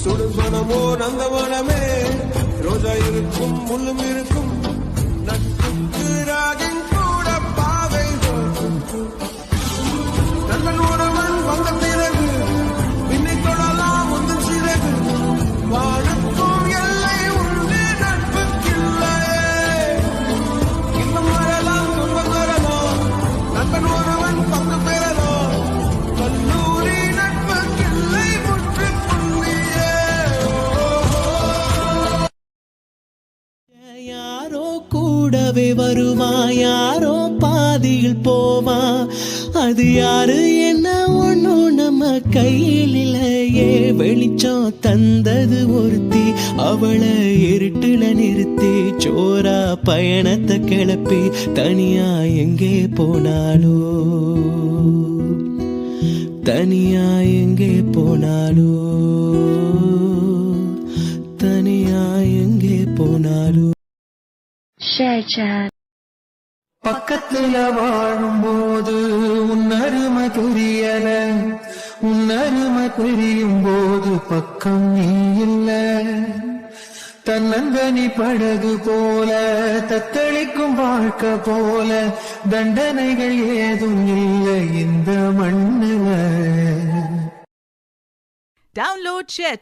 சுடும் மனமோ நந்தவனமே ரோஜா இருக்கும் முள்ளும் இருக்கும் நட்புக்கு ராகின் கூட பாவை நண்பன் ஒருவன் வந்த பிறகு பின்னை தொடலாம் ஒன்று சிறகு வாழுக்கும் எல்லை உண்டு நட்புக்கில்லையே இன்னும் வரலாம் துன்பம் வரலாம் நண்பன் ஒருவன் பங்கு பெறலாம் கல்லூரி நட்புக்கில்லை முற்றுப்புள்ளியே யாரோ கூடவே வருவா யாரோ பாதியில் போவா அது யாரு என்ன ஒண்ணும் நம்ம கையில் இல்லையே வெளிச்சம் தந்தது ஒருத்தி அவளை இருட்டுல நிறுத்தி சோரா பயணத்தை கிளப்பி தனியா எங்கே போனாலோ தனியா எங்கே போனாலோ தனியா எங்கே போனாலோ Share chat. பக்கத்துல வாழும்போது உன்னருமை புரியல உன்னருமை புரியும் போது பக்கம் நீ இல்ல தன்னந்தனி படகு போல தத்தளிக்கும் வாழ்க்கை போல தண்டனைகள் ஏதும் இல்லை இந்த மண்ணுல. Download Share